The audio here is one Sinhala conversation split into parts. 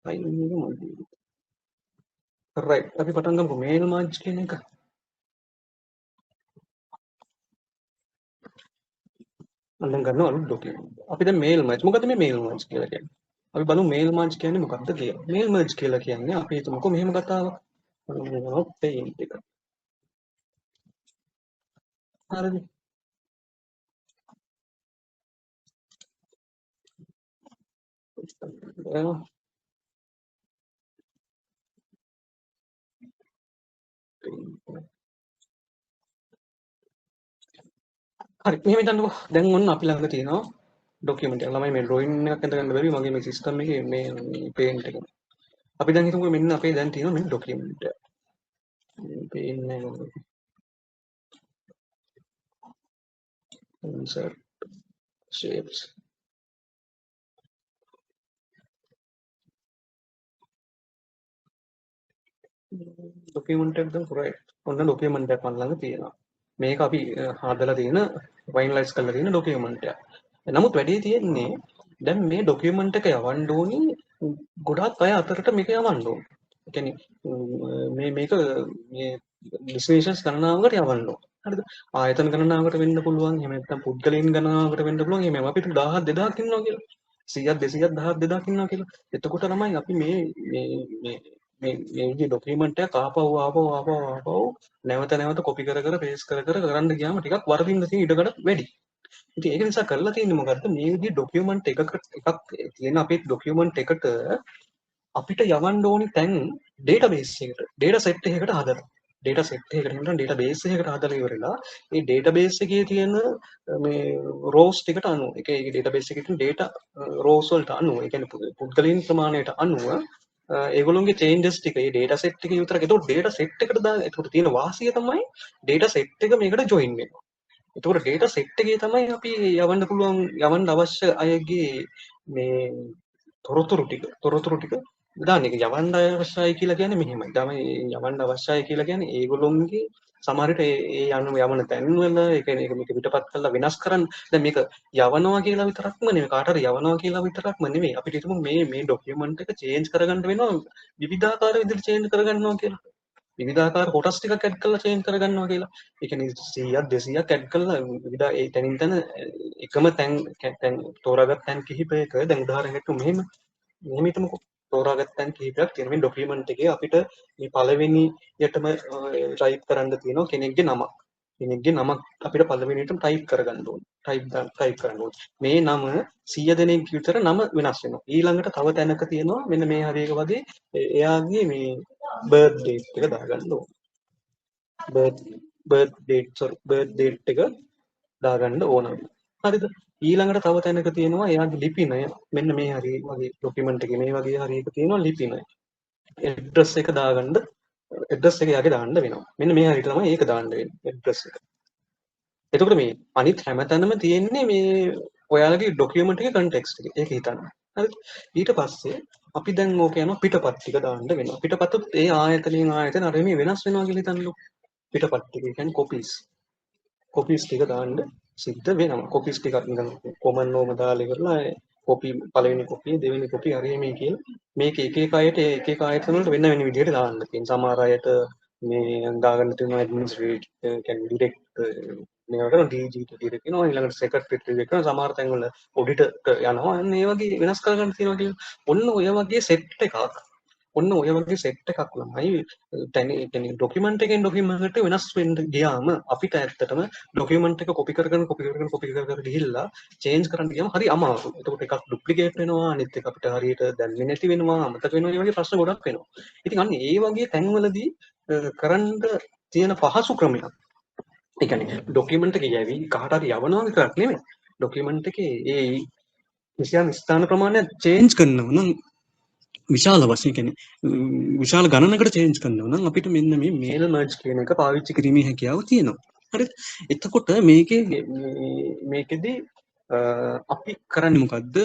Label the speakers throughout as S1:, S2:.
S1: right අපි පටන් ගමුකෝ මේල් මාර්ජ් කියන එක. අන්න ගන්නවා අලුත් ඩොකියුමන්ට්. අපි දැන් මේල් මාර්ජ් මොකද්ද මේ මේල් මාර්ජ් කියලා කියන්නේ? අපි බලමු මේල් මාර්ජ් කියන්නේ මොකක්ද කියලා. මේල් මාර්ජ් කියලා කියන්නේ අපි හිතමුකෝ මෙහෙම කතාවක්. මොනවා පේන්ට් එක. හරිද? හරි මෙහෙම හිතන්නකෝ. දැන් ඔන්න අපි ළඟ තියෙනවා ඩොකියුමන්ට් එක. ළමයි මේ ඩ්‍රොයින් එකක් අඳ ගන්න බැරි මගේ මේ සිස්ටම් එකේ මේ පේන්ට් එක. අපි දැන් හිතමුකෝ මෙන්න අපේ දැන් තියෙනවා මේ ඩොකියුමන්ට් එක. පේන්නේ insert shapes ඩොකියුමන්ට් එක දැන් right. ඔන්න ඩොකියුමන්ට් එකක් මම ළඟ තියෙනවා. මේක අපි හදලා තියෙන ෆයිනලයිස් කරලා තියෙන ඩොකියුමන්ට් එක. නමුත් වැඩේ තියෙන්නේ දැන් මේ ඩොකියුමන්ට් එක යවන්න ඕනි ගොඩාක් අය අතරට මේක යවන්න ඕන. ඒ කියන්නේ මේක මේ ඩෙස්ටිනේෂන්ස් ගණනාවකට යවන්න ඕන. හරිද? ආයතන ගණනාවකට වෙන්න පුළුවන්. එහෙම නැත්නම් පුද්ගලයන් ගණනාවකට වෙන්න පුළුවන්. එහෙම අපිට 1000 2000ක් ඉන්නවා කියලා. 100ක් 200ක් 1000ක් 2000ක් ඉන්නවා කියලා. එතකොට ළමයි අපි මේ විදිහේ ඩොකියුමන්ට් එකක් ආපහු නැවත නැවත කොපි කර කර පේස්ට් කර කර කරන්න ගියාම ටිකක් වරදින්න තියෙන ඉඩකඩ වැඩි. ඉතින් ඒක නිසා කරලා තියෙන්නේ මොකද්ද මේ විදිහේ ඩොකියුමන්ට් එකක් තියෙන අපේ ඩොකියුමන්ට් එකට අපිට යවන්න ඕනි තැන් ඩේටාබේස් එකට ඩේටා සෙට් එකකට හදලා ඩේටා සෙට් එකකට නැත්නම් ඩේටාබේස් එකකට හදලා ඉවරලා ඒ ඩේටාබේස් එකේ තියෙන මේ රෝස් ටිකට අනුව ඒ ඩේටාබේස් එකේ තියෙන ඩේටා රෝස් වලට අනුව ඒ කියන්නේ පුද්ගලයන් ප්‍රමාණයට අනුව ඒගොල්ලොන්ගේ චේන්ජස් ටික ඒ ඩේටා සෙට් එකේ විතරක් ඒතකොට ඩේටා සෙට් එකට දාන ඒතකොට තියෙන වාසිය තමයි ඩේටා සෙට් එක මේකට ජොයින් වෙනවා. එතකොට ඩේටා සෙට් එකේ තමයි අපි යවන්න අවශ්‍ය අයගේ මේ තොරතුරු ටික දාන්න. ඒක යවන්න අවශ්‍යයි කියලා කියන්නේ මෙහෙමයි. තමයි යවන්න අවශ්‍යයි කියලා කියන්නේ ඒගොල්ලොන්ගේ සමහර විට ඒ යවන තැන්වල ඒ කියන්නේ මේක පිටපත් කරලා වෙනස් කරන්න. දැන් මේක යවනවා කියලා විතරක්ම නෙමෙයි කාට හරි යවනවා කියලා විතරක්ම නෙමෙයි. අපිට හිතමු මේ ඩොකියුමන්ට් එක චේන්ජ් කරගන්න වෙනවා විවිධාකාර විදිහට චේන්ජ් කරගන්නවා කියලා. විවිධාකාර කොටස් ටිකක් ඇඩ් කරලා චේන්ජ් කරගන්නවා කියලා. ඒ කියන්නේ 100ක් 200ක් ඇඩ් කරලා විවිධ ඒ තැනින් තැන එකම තැන් තෝරාගත් තැන් කිහිපයක දැන් උදාහරණයක් මෙහෙම හිතමුකෝ තෝරාගත් තැන් කිහිපයක් තියෙන මේ ඩොකියුමන්ට් එකේ අපිට මේ පළවෙනියටම ටයිප් කරන්න තියෙනවා කෙනෙක්ගේ නමක්. කෙනෙක්ගේ නමක් අපිට පළවෙනියටම ටයිප් කරගන්න ඕනේ. ටයිප් කරන්න ඕනේ. මේ නම 100 දෙනෙක් විතර නම වෙනස් වෙනවා. ඊළඟට තව තැනක තියෙනවා මෙන්න මේ හරියක වගේ එයාගේ මේ බර්ත් ඩේට් එක දාගන්න ඕනේ. බර්ත් ඩේට් එක දාගන්න ඕන. හරිද? ඊළඟට තව තැනක තියෙනවා එයාගේ ලිපිනය. මෙන්න මේ හරිය වගේ ඩොකියුමන්ට් එකේ මේ වගේ හරියක තියෙනවා ලිපිනය. ඇඩ්‍රස් එක දාගන්න ඇඩ්‍රස් එක යාගේ දාන්න වෙනවා. මෙන්න මේ හරියට තමයි ඒක දාන්න වෙන්නේ ඇඩ්‍රස් එක. එතකොට මේ අනිත් හැමතැනම තියෙන්නේ මේ ඔයාලගේ ඩොකියුමන්ට් එකේ කන්ටෙක්ස්ට් එක. ඒක හිතන්න. හරිද? ඊට පස්සේ අපි දැන් ඕක යනවා පිටපත් ටික දාන්න වෙනවා. පිටපතත් ඒ ආයතනයෙන් ආයතන අර මේ වෙනස් වෙනවා කියලා හිතන්නකෝ. පිටපත් ටික කියන්නේ කොපීස් ටික දාන්න සිද්ධ වෙනවා. කොපීස් ටිකක් නිකන් කොමන් නෝම දාලා ඉවරලා කොපි පළවෙනි කොපිය දෙවෙනි කොපිය හරිය මේ කියලා මේක එක එක අයට එක එක ආයතන වලට වෙන වෙන විදිහට දාන්න තියෙනවා. සමහර අයට මේ දාගන්න තියෙනවා ඇඩ්මිනිස්ට්‍රේටිව් කියන්නේ ඩිරෙක්ට් මේවා කරන ඩීජීට ඩිරෙක්ට් වෙනවා ඊළඟට සෙක්‍රටරියට ඩිරෙක්ට් කරනවා සමහර තැන්වල ඔඩිටර් යනවා අන්න ඒ වගේ වෙනස් කරගන්න තියෙනවා කියලා. ඔන්න ඔය වගේ සෙට් එකක් ඔන්න ඔය වගේ සෙට් එකක් ළමයි තැන ඩොකියුමන්ට් එකෙන් ඩොකියුමන්ට් එකට වෙනස් වෙන්න ගියාම අපිට ඇත්තටම ඩොකියුමන්ට් එක කොපි කර ගිහිල්ලා චේන්ජ් කරන්න ගියාම හරි අමාරුයි. එතකොට එකක් ඩුප්ලිකේට් වෙනවා අනිත් එක අපිට හරියට දැනෙන්නේ නැති වෙනවා අමතක වෙනවා මේ වගේ ප්‍රශ්න ගොඩක් වෙනවා. ඉතින් අන්න ඒ වගේ තැන්වලදී කරන්න තියෙන පහසු ක්‍රමයක්. ඒ කියන්නේ ඩොකියුමන්ට් එක යවි කාට හරි යවනවා විතරක් නෙමෙයි. ඩොකියුමන්ට් එකේ ඒ කිසියම් ස්ථාන ප්‍රමාණයක් චේන්ජ් කරනවා නම් විශාල වශයෙන් කියන්නේ විශාල ගණනකට චේන්ජ් කරනවා නම් අපිට මෙන්න මේ මේල් මර්ජ් කියන එක පාවිච්චි කිරීමේ හැකියාව තියෙනවා. හරිද? එතකොට මේකෙදි අපි කරන්නේ මොකද්ද?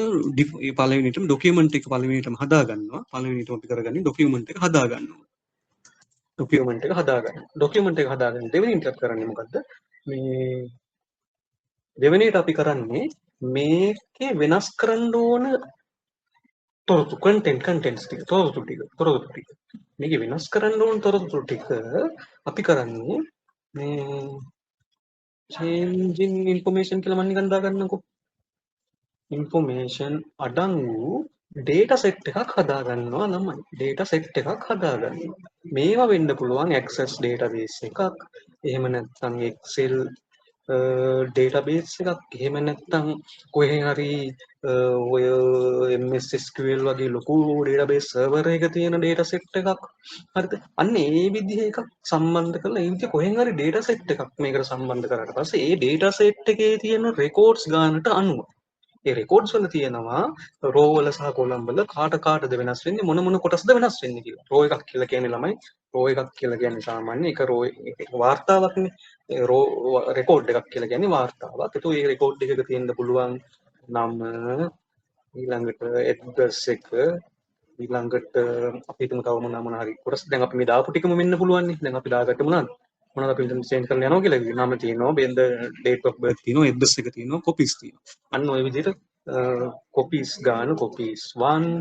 S1: පළවෙනිටම ඩොකියුමන්ට් එක පළවෙනිටම හදා ගන්නවා. පළවෙනිටම අපි කරගන්නේ ඩොකියුමන්ට් එක හදා ගන්නවා. ඩොකියුමන්ට් එක හදාගන්න. දෙවෙනිට කරන්නේ මොකද්ද? මේ දෙවෙනිට අපි කරන්නේ මේකේ වෙනස් කරන්න ඕන තොරතුරු කන්ටෙන්ට්ස් ටික තොරතුරු ටික මේක වෙනස් කරන්න ඕන තොරතුරු ටික අපි කරන්නේ මේ changing information කියලා මම නිකන් දාගන්නකෝ information අඩංගු data set එකක් හදාගන්නවා ළමයි data set එකක් හදාගන්නවා මේවා වෙන්න පුළුවන් access database එකක් එහෙම නැත්නම් excel database එකක් එහෙම නැත්නම් කොහේ හරි ඔය MS SQL වගේ ලොකු database server එක තියෙන data set එකක් හරිද අන්න ඒ විදිහ එකක් සම්බන්ධ කරලා ඒ විදිහ කොහෙන් හරි data set එකක් මේකට සම්බන්ධ කරාට පස්සේ ඒ data set එකේ තියෙන records ගානට අනුව ඒ records වල තියෙනවා row වල සහ column වල කාටද වෙනස් වෙන්නේ මොන කොටස්ද වෙනස් වෙන්නේ කියලා row එකක් කියලා කියන්නේ ළමයි row එකක් කියලා කියන්නේ සාමාන්‍ය එක row වාර්තාවක්නේ row record එකක් කියලා කියන්නේ වාර්තාවක් ඒතකොට මේ record එකක තියෙන්න පුළුවන් නම ඊළඟට address එක ඊළඟට අපි හිතමු තව මොන හරි කොටස් දැන් අපි මේ දාපු ටිකම වෙන්න පුළුවන් නේ දැන් අපි දාගත්ත මොනවද අපි දැන් චේන්ජ් කරන්න යනවා කියලා නම තියෙනවා බෙන්ද date of birth තියෙනවා address එක තියෙනවා copies තියෙනවා අන්න ওই විදිහට copies ගන්න copies 1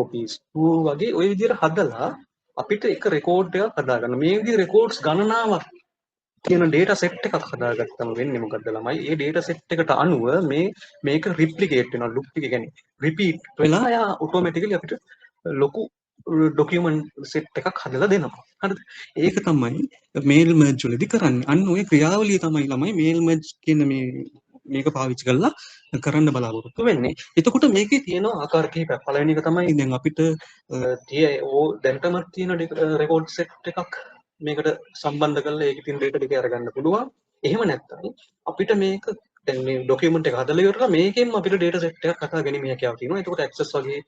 S1: copies 2 වගේ ওই විදිහට හදලා අපිට එක රෙකෝඩ් එකක් හදාගන්න මේ විදිහේ රෙකෝඩ්ස් ගණනාවක් තියෙන data set එකක් හදාගත්තම වෙන්නේ මොකද්ද ළමයි ඒ data set එකට අනුව මේක replicate වෙනවා loop එක කියන්නේ repeat වෙලා යා automatically අපිට ලොකු document set එකක් හදලා දෙනවා හරිද ඒක තමයි mail merge වලදී කරන්නේ අන්න ওই ක්‍රියාවලිය තමයි ළමයි mail merge කියන මේක පාවිච්චි කරලා කරන්න බලාපොරොත්තු වෙන්නේ එතකොට මේකේ තියෙන ආකාර කිහිපයක් පළවෙනි එක තමයි දැන් අපිට දැන්ටමත් තියෙන record set එකක් මේකට සම්බන්ධ කරලා ඒකේ තියෙන data ටික අරගන්න පුළුවන්. එහෙම නැත්නම් අපිට මේක දැන් මේ document එක හදලා ඉවරලා මේකෙන් අපිට data set එකක් හදා ගැනීම හැකියාව තියෙනවා. ඒකට access වගේ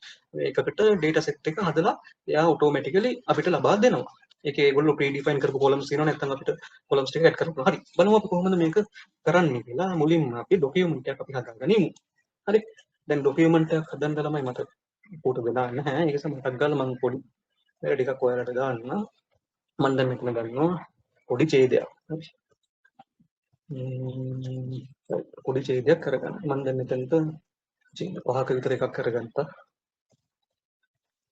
S1: එකකට data set එක හදලා එයා automatically අපිට ලබා දෙනවා. ඒකේ ඒගොල්ලෝ predefine කරපු columns තියෙනවා නැත්නම් අපිට columns ටික add කරන්න. හරි. බලමු අපි කොහොමද මේක කරන්නේ කියලා. මුලින්ම අපි document එකක් අපි හදාගනිමු. හරි. දැන් document එකක් හදන්න ළමයි මට ෆෝටෝ දාන්න නැහැ. ඒක සමහරක් ගාලා මම පොඩි වැඩ ටිකක් ඔයාලට දාන්න. මම දැන් මෙතන ගන්නවා පොඩි ඡේදයක්. හරි. පොඩි ඡේදයක් කරගන්න. මම දැන් මෙතනට ඡේද පහක විතර එකක් කරගත්තා.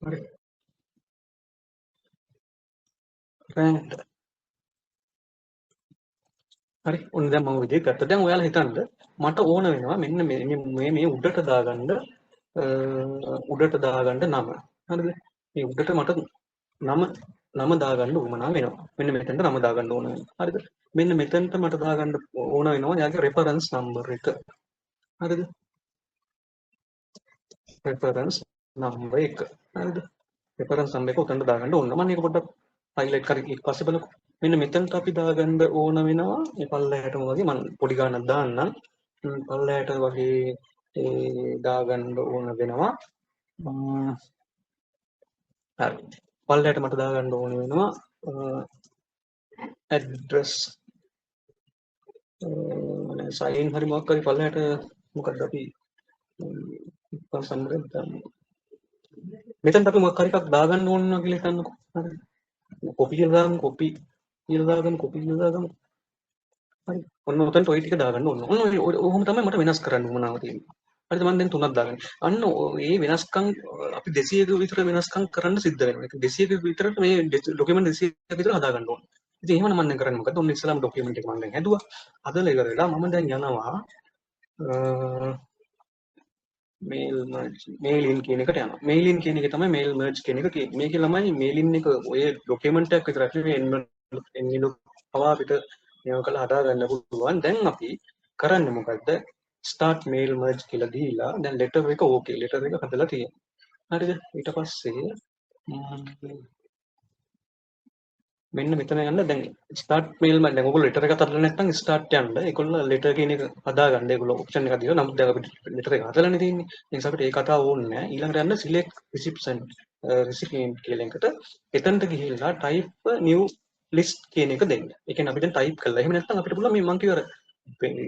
S1: හරි. right. හරි. ඔන්න දැන් මම විදිහට ගත්තා. දැන් ඔයාලා හිතන්න මට ඕන වෙනවා මෙන්න මේ උඩට දාගන්න නම. හරිද? මේ උඩට මට නම දාගන්න උවමනා වෙනවා. මෙන්න මෙතනට නම දාගන්න ඕන වෙනවා. හරිද? මෙන්න මෙතනට මට දාගන්න ඕන වෙනවා යාගේ reference number එක. හරිද? reference number එක. හරිද? reference number එක උතනට දාගන්න ඕන. මම මේක පොඩ්ඩක් highlight කරලා ඊට පස්සේ බලමු. මෙන්න මෙතනට අපි දාගන්න ඕන වෙනවා මේ පල්ලෙහාටම වගේ මම පොඩි ගානක් දාන්නම්. පල්ලෙහාට වගේ දාගන්න ඕන වෙනවා. හරි. පල්ලෙහාට මට දාගන්න ඕන වෙනවා address sign හරි මොකක් හරි පල්ලෙහාට මොකක්ද අපි සම්බන්ධ දාන්න. මෙතනට අපි මොකක් හරි එකක් දාගන්න ඕන කියලා හිතන්නකෝ. හරි. copy කියලා දාගමු copy කියලා දාගමු. හරි. ඔන්න උතන්ට ওই ටික දාගන්න ඕන. ඔන්න ඔහොම තමයි මට වෙනස් කරන්න උවමනාව තියෙන්නේ. හරිද මම දැන් තුනක් දාගන්න. අන්න මේ වෙනස්කම් අපි 200ක විතර වෙනස්කම් කරන්න සිද්ධ වෙනවා. ඒක 200ක විතර මේ ડોකියුමන්ට් 200ක විතර හදා ගන්න ඕනේ. ඉතින් එහෙම නම් මම දැන් කරන්නේ මොකද? ඔන්න ඉස්සලාම ડોකියුමන්ට් එක මම දැන් හැදුවා. හදලා ඉවරලා මම දැන් යනවා mail in කියන එකට යනවා. mail in කියන එක තමයි mail merge කියන එක කියන්නේ. මේකේ ළමයි mail in එක ඔය ડોකියුමන්ට් එකක් විතරක් නෙවෙයි එන්වෙලොප් පවා අපිට මේව කරලා හදා ගන්න පුළුවන්. දැන් අපි කරන්නේ මොකද්ද? start mail merge කියලා දීලා දැන් letter එක okay letter එක හදලා තියෙනවා. හරිද? ඊට පස්සේ මෙන්න මෙතන යන්න දැන් start mail මම දැන් ඔයගොල්ලෝ letter එක හදලා නැත්නම් start යන්න. ඒගොල්ලෝ letter කියන එක හදාගන්න. ඒගොල්ලෝ option එක දීලා නමුත් දැන් අපිට letter එක හදලානේ තියෙන්නේ. ඒ නිසා අපිට ඒ කතාව ඕනේ නැහැ. ඊළඟට යන්න select recipient කියලා එකට එතනට ගිහිල්ලා type new list කියන එක දෙන්න. ඒ කියන්නේ අපි දැන් type කළා. එහෙම නැත්නම් අපිට පුළුවන් මේ මං කියවර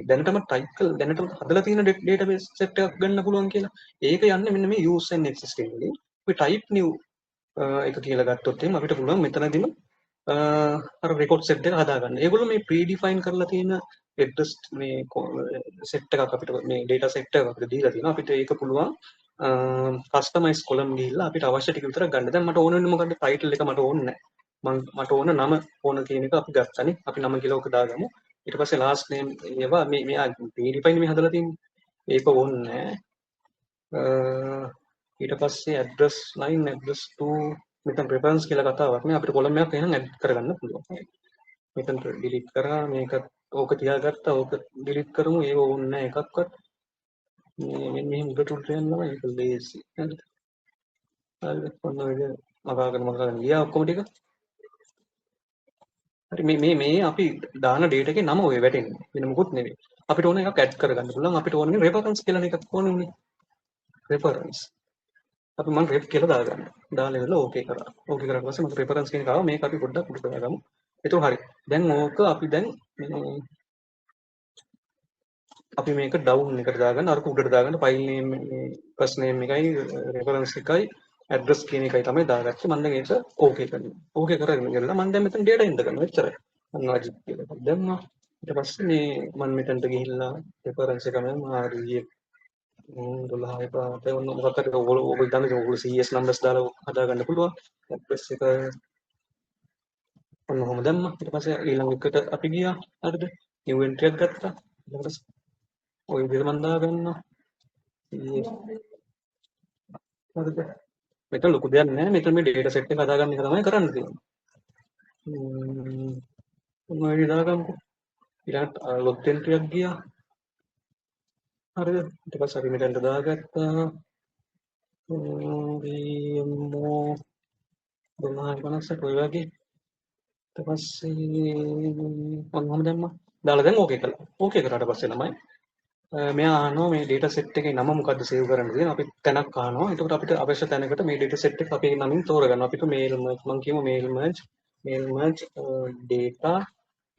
S1: දැනටම type කළා දැනටම හදලා තියෙන database set එකක් ගන්න පුළුවන් කියලා. ඒක යන්නේ මෙන්න මේ use and existing වලින්. අපි type new එක කියලා ගත්තොත් එහෙනම් අපිට පුළුවන් මෙතනදීම අර record set එක හදාගන්න. ඒගොල්ලෝ මේ predefine කරලා තියෙන address මේ set එකක් අපිට මේ data set එකක් අපිට දීලා තියෙනවා. අපිට ඒක පුළුවන් කස්ටමයිස් කොලම් ගිහිල්ලා අපිට අවශ්‍ය ටික විතරක් ගන්න. දැන් මට ඕන වෙන්නේ මොකද්ද? ටයිටල් එක මට ඕනේ නැහැ. මට ඕන නම ඕන කියන එක අපි ගත්තනේ. අපි නම කියලා ඔක දාගමු. ඊට පස්සේ ලාස්ට් නේම් ඒවා මෙයා වීඩිෆයින් මේ හදලා තියෙන්නේ. ඒක ඕනේ නැහැ. ඊට පස්සේ ඇඩ්‍රස් 9 ඇඩ්‍රස් 2 මෙතන ප්‍රෙෆරන්ස් කියලා කතාවක් නේ. අපිට කොලම් එකක් එහෙනම් ඇඩ් කරගන්න පුළුවන්. මෙතන ඩිලීට් කරා මේක ඕක තියාගත්තා. ඕක ඩිලීට් කරමු. ඒක ඕනේ නැහැ එකක්වත්. මෙන්න මෙහෙම උඩට උඩට යනවා ඒක ලේසි. හරිද? හරිද? ඔන්න ඔය මගාගෙන ගියා ඔක්කොම ටික. හරි මේ අපි දාන ඩේටා එකේ නම ඔය වැටෙන්නේ. වෙන මොකුත් නෙවෙයි. අපිට ඕන එකක් ඇඩ් කරගන්න පුළුවන්. අපිට ඕනේ රෙෆරන්ස් කියලා එකක් ඕනේ උනේ. රෙෆරන්ස්. අපි මම රෙෆ් කියලා දාගන්න. දාලා ඉවරලා ඕකේ කරා. ඕකේ කරාට පස්සේ මට රෙෆරන්ස් කියන එක ආවා. මේක අපි පොඩ්ඩක් උඩට දාගමු. ඒක හරි. දැන් ඕක අපි දැන් අපි මේක ඩවුන් එකට දාගන්න අර උඩට දාගන්න ෆයිල් නේම් ෆස්ට් නේම් එකයි රෙෆරන්ස් එකයි ඇඩ්‍රස් කියන එකයි තමයි දාගත්තේ. මම දැන් ඒක ඕකේ කරනවා. ඕකේ කරගෙන ඉවරලා මම දැන් මෙතන ඩේටා එන්න ගන්නවා. එච්චරයි. අන්න අජිත් කියලා දැම්මා. ඊට පස්සේ මේ මම මෙතනට ගිහිල්ලා රෙෆරන්ස් එක මම RE 12 පාට ඔන්න මොකක් හරි ඔයගොල්ලෝ දන්නේ ඔයගොල්ලෝ CS numbers දාලා හදාගන්න පුළුවන්. ඇඩ්‍රස් එක ඔන්න ඔහොම දැම්මා. ඊට පස්සේ ඊළඟ එකට අපි ගියා. හරිද? new entry එකක් ගත්තා. ඊට පස්සේ ඔය විදිහට මම දාගන්නවා. හරිද? මෙතන ලොකු දෙයක් නැහැ. මෙතන මේ data set එක හදාගන්න එක තමයි කරන්න තියෙන්නේ. ඔන්න ඔය විදිහට දාගන්නකෝ. ඊළඟට log entry එකක් ගියා. හරිද? ඊට පස්සේ අපි මෙතනට දාගත්තා. VMO 1258 ඔය වගේ. ඊට පස්සේ ඔන්නම දැම්මා. දාලා දැන් ඕකේ කළා. ඕකේ කරාට පස්සේ ළමයි මෙයා අහනවා මේ data set එකේ නම මොකද්ද save කරන්න තියෙන. අපි තැනක් අහනවා. එතකොට අපිට අවශ්‍ය තැනකට මේ data set එක අපේ නමින් තෝරගන්නවා. අපිට mail merge මම කියමු mail merge data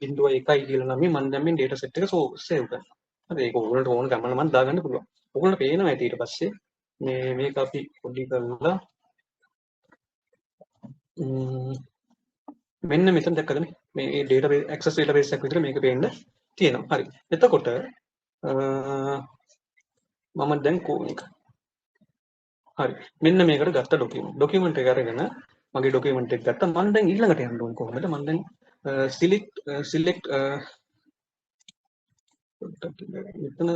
S1: 01 කියලා නමින් මම දැන් මේ data set එක save කරනවා. හරි ඒක ඕගොල්ලන්ට ඕන ගමන මම දාගන්න පුළුවන්. ඕගොල්ලන්ට පේනවා ඇති ඊට පස්සේ මේක අපි පොඩි කරලා මෙන්න මෙතන දැක්කද මේ database access database එකක් විතර මේක පේන්න තියෙනවා. හරි. එතකොට මම දැන් මේක හරි. මෙන්න මේකට ගත්ත document එක අරගෙන මගේ document එක ගත්තා. මම දැන් ඊළඟට යන්න ඕනේ කොහොමද? මම දැන් select මෙතන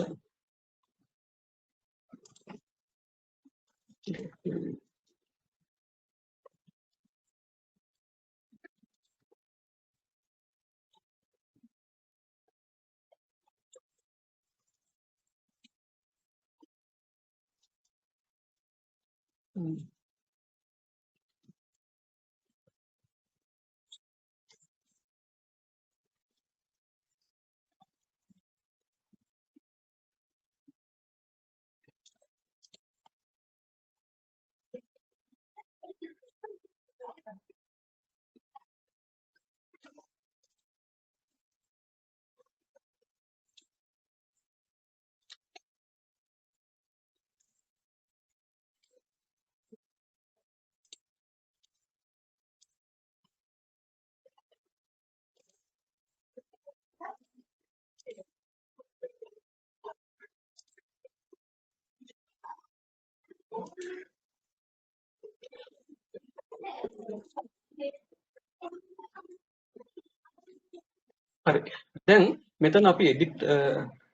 S1: හරි. දැන් මෙතන අපි edit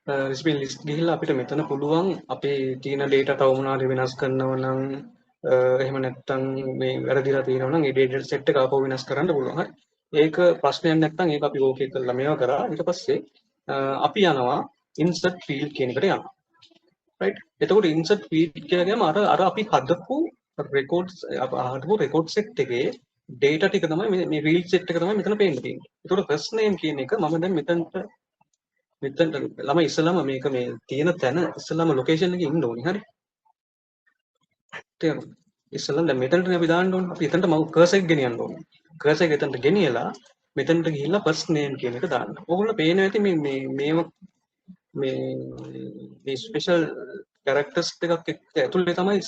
S1: recipe list ගිහිල්ලා අපිට මෙතන පුළුවන් අපේ තියෙන data තව මොනවාරි වෙනස් කරනවා නම් එහෙම නැත්නම් මේ වැරදිලා තියෙනවා නම් ඒ data set එක ආපහු වෙනස් කරන්න පුළුවන්. හරි. ඒක ප්‍රශ්නයක් නැත්නම් ඒක අපි ඕකේ කරලා මේවා කරා. ඊට පස්සේ අපි යනවා insert field කියන එකට යනවා. right. එතකොට insert field කියලා ගියාම අර අපි හදපු record set එකේ data ටික තමයි මේ field set එක තමයි මෙතන පේන්න තියෙන්නේ. ඒතකොට first name කියන එක මම දැන් මෙතනට ළමයි ඉස්සලාම මේක මේ තියෙන තැන ඉස්සලාම ලොකේෂන් එකේ ඉන්න ඕනේ. හරි. තේරුණා? ඉස්සලා දැන් මෙතනට අපි දාන්න ඕනේ. අපි එතනට මම කර්සර් එක ගෙනියන්න ඕනේ. කර්සර් එක එතනට ගෙනියලා මෙතනට ගිහිල්ලා first name කියන එක දාන්න. ඕගොල්ලෝ පේනවා ඇති මේ ස්පෙෂල් කැරක්ටර්ස් ටිකක් ඇතුලේ තමයි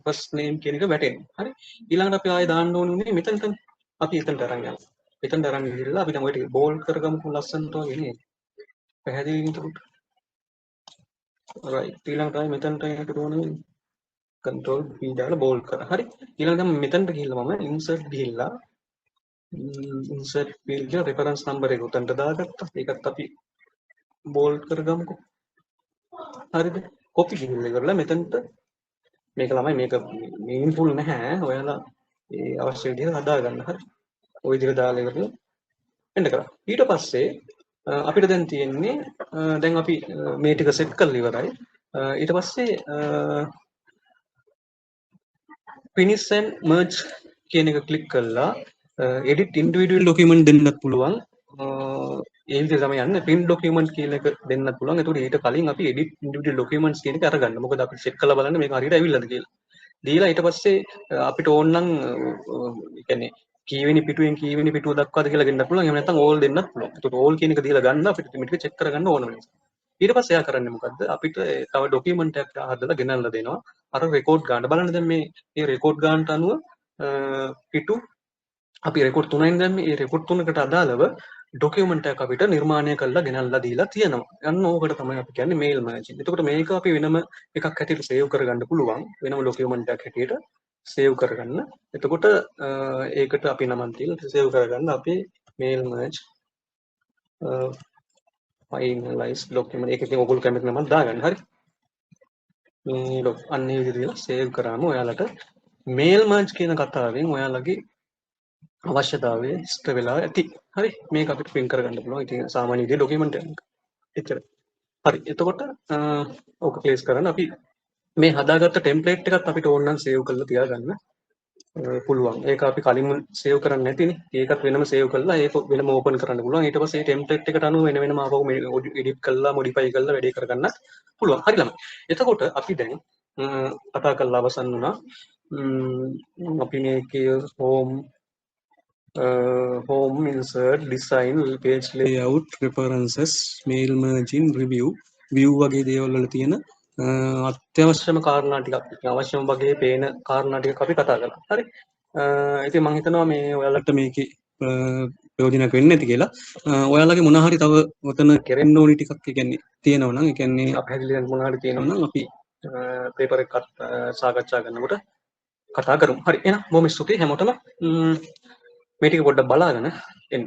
S1: first name කියන එක වැටෙන්නේ. හරි. ඊළඟට අපි ආයෙ දාන්න ඕනේ මෙතනට. අපි එතනට අරන් යනවා. එතනට අරන් ගිහිල්ලා අපි දැන් ඔය ටික බෝල්ඩ් කරගමු ලස්සනට වගේ නේද? පැහැදිලි නේද? right. ඊළඟට ආයෙ මෙතනට එන්න ඕනේ. control B දාලා bold කරා. හරි. ඊළඟට මෙතනට ගිහිල්ලා මම insert ගිහිල්ලා insert field එක reference number එක උතන්ට දාගත්තා. ඒකත් අපි bold කරගමුකෝ. හරිද? copy ගිහිල්ලා ඉවරලා මෙතනට මේක ළමයි මේක meaningful නැහැ. ඔයාලා ඒ අවශ්‍ය විදිහට හදාගන්න. හරි. ওই විදිහට දාලා ඉවරලා එන්න කරා. ඊට පස්සේ අපිට දැන් තියෙන්නේ දැන් අපි මේ ටික සෙට් කරලා ඉවරයි. ඊට පස්සේ finish and merge කියන එක ක්ලික් කරලා edit individual document දෙන්නත් පුළුවන්. ඒ විදිහට තමයි යන්නේ. print document කියන එක දෙන්නත් පුළුවන්. ඒකට ඊට කලින් අපි edit individual documents කියන එක අරගන්න. මොකද අපි check කරලා බලන්න මේක හරියට ඇවිල්ලාද කියලා. දීලා ඊට පස්සේ අපිට ඕන නම් ඒ කියන්නේ කීවෙනි පිටුවෙන් කීවෙනි පිටුව දක්වාද කියලා ගෙන්නත් පුළුවන්. එහෙම නැත්නම් all දෙන්නත් පුළුවන්. ඒකට all කියන එක දීලා ගන්න අපිට මේ ටික check කරගන්න ඕන වෙනවා. ඊට පස්සේ එයා කරන්නේ මොකද්ද? අපිට තව document එකක් හදලා ගෙනල්ලා දෙනවා. අර record ගන්න. බලන්න දැන් මේ record ගන්නට අනුව පිටු අපි record 3න් දැම්මේ. මේ record 3කට අදාළව document එකක් අපිට නිර්මාණය කරලා ගෙනල්ලා දීලා තියෙනවා. අන්න ඕකට තමයි අපි කියන්නේ mail merging. එතකොට මේක අපි වෙනම එකක් හැටියට save කරගන්න පුළුවන්. වෙනම document එකක් හැටියට save කරගන්න. එතකොට ඒකට අපි නමක් දීලා save කරගන්න අපි mail merge finalize document. ඒක ඉතින් ඔයගොල්ලෝ කැමති නමක් දාගන්න. හරි. මේ අන්නේ විදිහට save කරාම ඔයාලට mail merge කියන කතාවෙන් ඔයාලගේ අවශ්‍යතාවය ඉෂ්ට වෙලා ඇති. හරි. මේක අපිට print කරගන්න පුළුවන්. ඉතින් සාමාන්‍ය විදිහේ document එකක්. එච්චරයි. හරි. එතකොට ඕක place කරන්න අපි මේ හදාගත්ත template එකත් අපිට ඕන නම් save කරලා තියාගන්න පුළුවන්. ඒක අපි කලින්ම save කරන්නේ නැතිනේ. ඒකත් වෙනම save කරලා ඒක වෙනම open කරන්න පුළුවන්. ඊට පස්සේ template එකට අනුව වෙන වෙනම ආපහු edit කරලා modify කරලා වැඩේ කරගන්න පුළුවන්. හරි ළමයි. එතකොට අපි දැන් කතා කරලා අවසන් වුණා. අපි මේකේ home insert design page layout preferences mail merging review view වගේ දේවල් වල තියෙන අත්‍යවශ්‍යම කාරණා ටිකක් අවශ්‍යම වගේ පේන කාරණා ටිකක් අපි කතා කරලා. හරි. ඉතින් මම හිතනවා මේ ඔයාලට මේකේ ප්‍රයෝජනක් වෙන්නේ නැති කියලා. ඔයාලගේ මොනවා හරි තව ඔතන කෙරෙන්න ඕනි ටිකක් ඒ කියන්නේ තියෙනවා නම් ඒ කියන්නේ අපහැදිලි මොනවා හරි තියෙනවා නම් අපි පේපර් එකක් සාකච්ඡා කරනකොට කතා කරමු. හරි. එහෙනම් බොහොම ස්තුතියි හැමෝටම. මේ ටික පොඩ්ඩක් බලාගෙන එන්න.